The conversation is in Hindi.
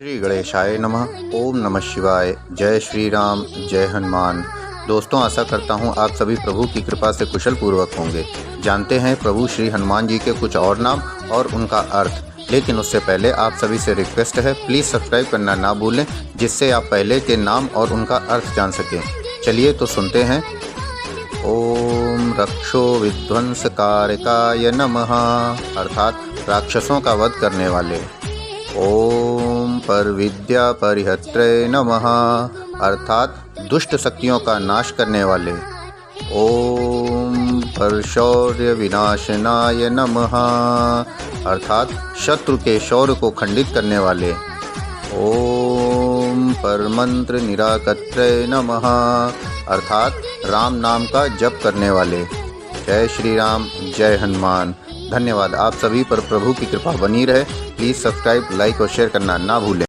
श्री गणेशाय नमः। ओम नमः शिवाय। जय श्री राम, जय हनुमान। दोस्तों, आशा करता हूँ आप सभी प्रभु की कृपा से कुशल पूर्वक होंगे। जानते हैं प्रभु श्री हनुमान जी के कुछ और नाम और उनका अर्थ, लेकिन उससे पहले आप सभी से रिक्वेस्ट है, प्लीज़ सब्सक्राइब करना ना भूलें, जिससे आप पहले के नाम और उनका अर्थ जान सकें। चलिए तो सुनते हैं। ओम रक्षो विध्वंसकारकाय नमः, अर्थात राक्षसों का वध करने वाले। ओम पर विद्या परिहत्रे नमः, अर्थात दुष्ट शक्तियों का नाश करने वाले। ओम पर शौर्य विनाशनाय नमः, अर्थात शत्रु के शौर्य को खंडित करने वाले। ओम पर मंत्र निराकत्रे नमः, अर्थात राम नाम का जप करने वाले। जय श्री राम, जय हनुमान। धन्यवाद। आप सभी पर प्रभु की कृपा बनी रहे। प्लीज़ सब्सक्राइब, लाइक और शेयर करना ना भूलें।